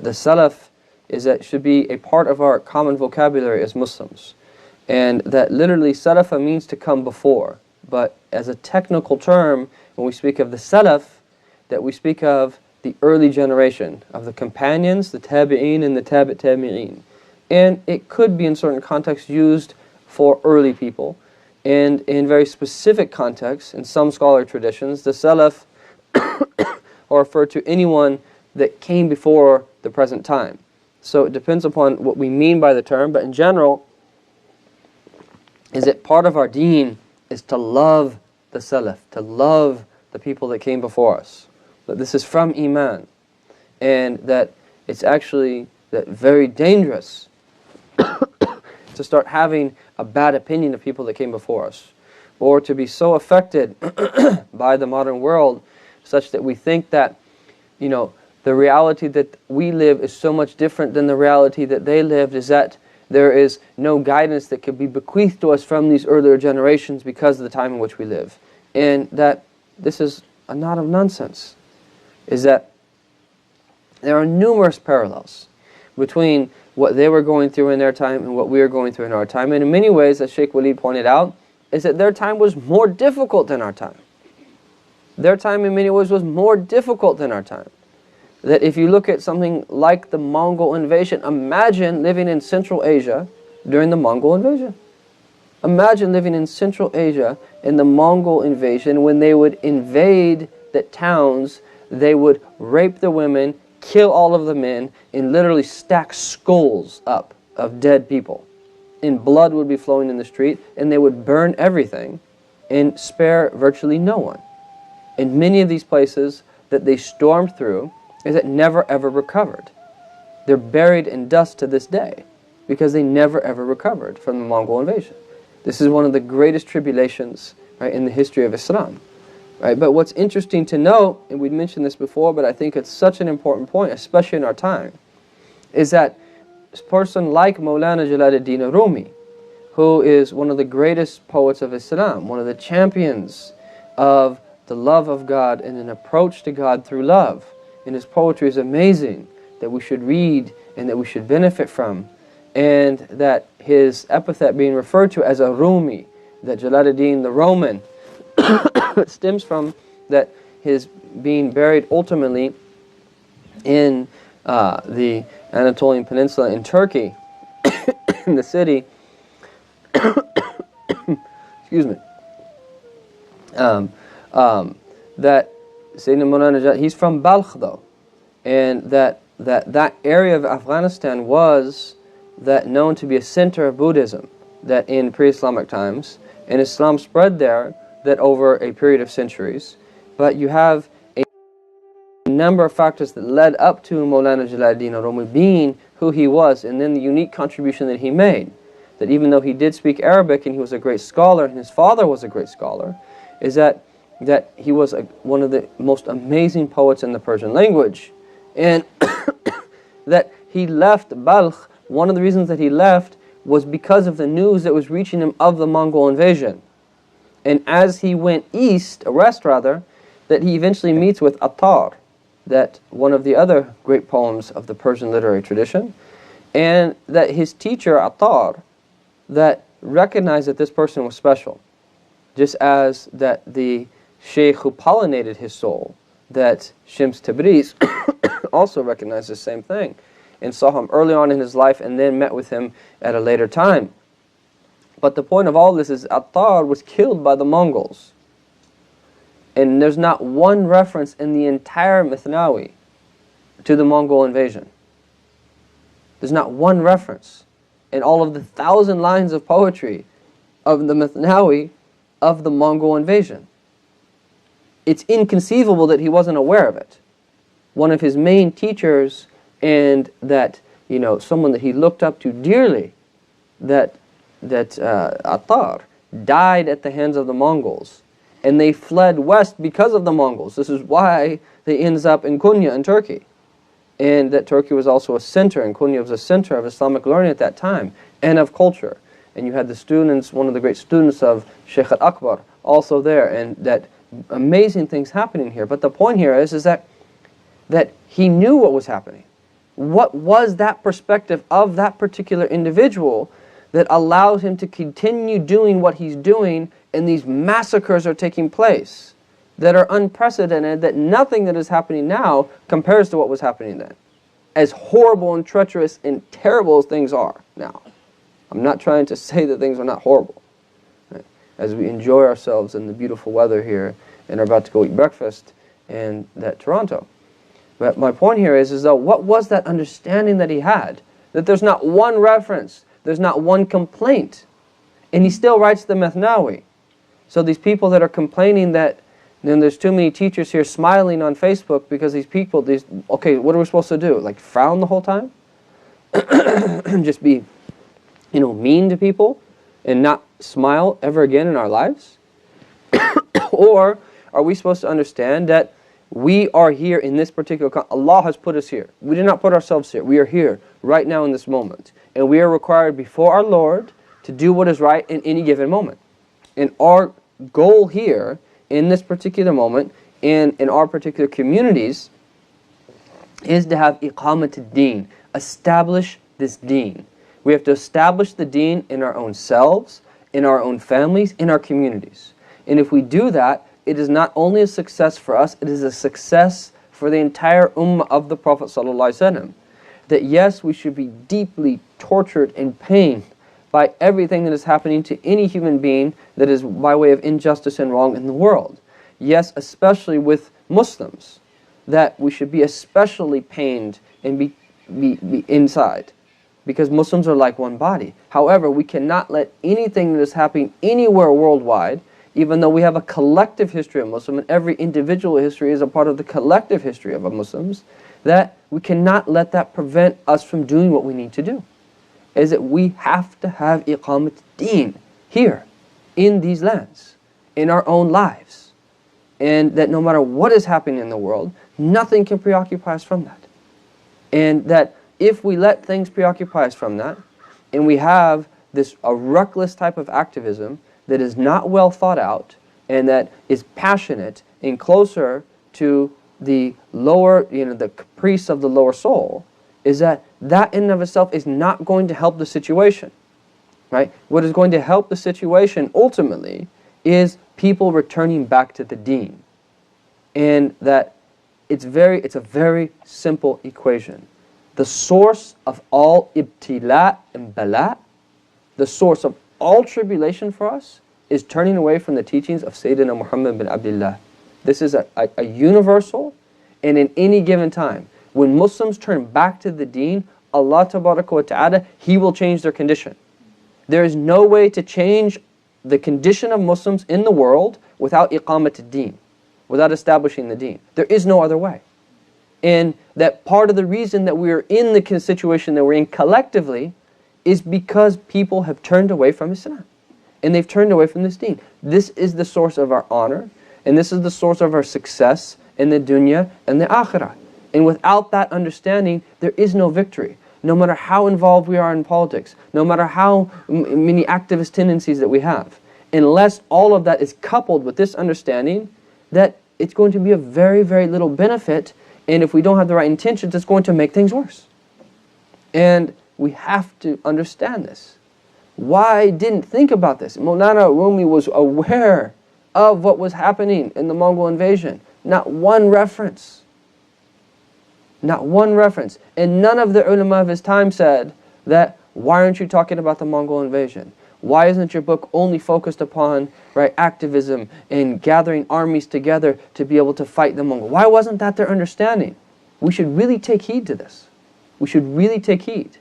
the Salaf is that should be a part of our common vocabulary as Muslims. And that literally Salafa means to come before. But as a technical term, when we speak of the Salaf, that we speak of the early generation of the companions, the tabi'een and the tabi'een. And it could be in certain contexts used for early people. And in very specific contexts, in some scholar traditions, the Salaf are referred to anyone that came before the present time. So it depends upon what we mean by the term, but in general, is that part of our deen is to love the Salaf, to love the people that came before us. That this is from Iman, and that it's actually that very dangerous to start having a bad opinion of people that came before us, or to be so affected by the modern world such that we think that, you know, the reality that we live is so much different than the reality that they lived, is that there is no guidance that could be bequeathed to us from these earlier generations because of the time in which we live. And that this is a knot of nonsense, is that there are numerous parallels between what they were going through in their time and what we are going through in our time. And in many ways, as Shaykh Walid pointed out, is that their time was more difficult than our time. Their time in many ways was more difficult than our time. That if you look at something like the Mongol invasion, imagine living in Central Asia during the Mongol invasion. Imagine living in Central Asia in the Mongol invasion, when they would invade the towns, they would rape the women, kill all of the men, and literally stack skulls up of dead people. And blood would be flowing in the street, and they would burn everything and spare virtually no one. In many of these places that they stormed through, is that never ever recovered. They're buried in dust to this day because they never ever recovered from the Mongol invasion. This is one of the greatest tribulations, right, in the history of Islam. Right? But what's interesting to note, and we've mentioned this before, but I think it's such an important point, especially in our time, is that a person like Mevlana Rumi, who is one of the greatest poets of Islam, one of the champions of the love of God and an approach to God through love, and his poetry is amazing, that we should read and that we should benefit from, and that his epithet being referred to as a Rumi, that Jalaluddin the Roman, stems from that his being buried ultimately in the Anatolian Peninsula in Turkey, in the city, excuse me, that Sayyidina Mawlana, he's from Balkh though, and that area of Afghanistan was that known to be a center of Buddhism, that in pre-Islamic times, and Islam spread there that over a period of centuries. But you have a number of factors that led up to Mawlana Jalaluddin Rumi being who he was, and then the unique contribution that he made, that even though he did speak Arabic and he was a great scholar, and his father was a great scholar, is that he was one of the most amazing poets in the Persian language. And that he left Balkh, one of the reasons that he left was because of the news that was reaching him of the Mongol invasion. And as he went west rather, that he eventually meets with Attar, that one of the other great poems of the Persian literary tradition, and that his teacher Attar, that recognized that this person was special, just as that the Shaykh who pollinated his soul, that Shams Tabriz, also recognized the same thing, and saw him early on in his life and then met with him at a later time. But the point of all this is Attar was killed by the Mongols. And there's not one reference in the entire Mithnawi to the Mongol invasion. There's not one reference in all of the 1,000 lines of poetry of the Mithnawi of the Mongol invasion. It's inconceivable that he wasn't aware of it. One of his main teachers, and that, you know, someone that he looked up to dearly, that Attar, died at the hands of the Mongols, and they fled west because of the Mongols. This is why they ends up in Konya in Turkey, and that Turkey was also a center, and Konya was a center of Islamic learning at that time and of culture. And you had the students, one of the great students of Shaykh al-Akbar, also there, and that amazing things happening here. But the point here is that he knew what was happening. What was that perspective of that particular individual that allowed him to continue doing what he's doing, and these massacres are taking place that are unprecedented, that nothing that is happening now compares to what was happening then. As horrible and treacherous and terrible as things are now. I'm not trying to say that things are not horrible. Right? As we enjoy ourselves in the beautiful weather here and are about to go eat breakfast in that Toronto. But my point here is though, what was that understanding that he had? That there's not one reference, there's not one complaint. And he still writes the Methnawi. So these people that are complaining that then there's too many teachers here smiling on Facebook because these people, okay, what are we supposed to do? Like frown the whole time? Just be, mean to people and not smile ever again in our lives? Or are we supposed to understand that we are here in this particular, Allah has put us here. We did not put ourselves here. We are here right now in this moment. And we are required before our Lord to do what is right in any given moment. And our goal here in this particular moment and in our particular communities is to have iqamat ad-deen, establish this deen. We have to establish the deen in our own selves, in our own families, in our communities. And if we do that, it is not only a success for us, it is a success for the entire ummah of the Prophet ﷺ. That yes, we should be deeply tortured and pained by everything that is happening to any human being that is by way of injustice and wrong in the world. Yes, especially with Muslims, that we should be especially pained and be inside, because Muslims are like one body. However, we cannot let anything that is happening anywhere worldwide, even though we have a collective history of Muslim, and every individual history is a part of the collective history of Muslims, that we cannot let that prevent us from doing what we need to do. Is that we have to have iqamat deen here, in these lands, in our own lives. And that no matter what is happening in the world, nothing can preoccupy us from that. And that if we let things preoccupy us from that, and we have a reckless type of activism that is not well thought out, and that is passionate and closer to the lower, the caprice of the lower soul, is that in and of itself is not going to help the situation, right? What is going to help the situation ultimately is people returning back to the deen. And that it's a very simple equation. The source of all ibtila and bala, the source of all tribulation for us, is turning away from the teachings of Sayyidina Muhammad bin Abdullah. This is a universal, and in any given time, when Muslims turn back to the deen, Allah Tabaraka wa Ta'ala, He will change their condition. There is no way to change the condition of Muslims in the world without iqamat ad-deen, without establishing the deen. There is no other way. And that part of the reason that we are in the situation that we're in collectively is because people have turned away from Islam. And they've turned away from this deen. This is the source of our honor, and this is the source of our success in the dunya and the akhirah. And without that understanding, there is no victory. No matter how involved we are in politics, no matter how many activist tendencies that we have, unless all of that is coupled with this understanding, that it's going to be of very, very little benefit, and if we don't have the right intentions, it's going to make things worse. And we have to understand this. Why didn't think about this? Mevlana Rumi was aware of what was happening in the Mongol invasion. Not one reference. Not one reference. And none of the ulama of his time said that, why aren't you talking about the Mongol invasion? Why isn't your book only focused upon activism and gathering armies together to be able to fight the Mongols? Why wasn't that their understanding? We should really take heed to this. We should really take heed.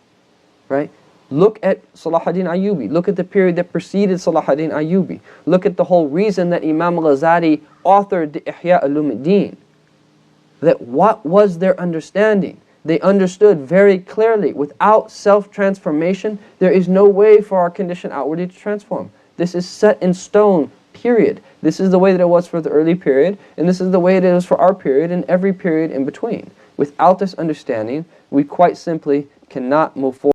Right? Look at Salah ad-Din Ayyubi. Look at the period that preceded Salah ad-Din Ayyubi. Look at the whole reason that Imam al-Ghazali authored the Ihya Ulumuddin. That what was their understanding? They understood very clearly, without self-transformation, there is no way for our condition outwardly to transform. This is set in stone, period. This is the way that it was for the early period, and this is the way it is for our period and every period in between. Without this understanding, we quite simply cannot move forward.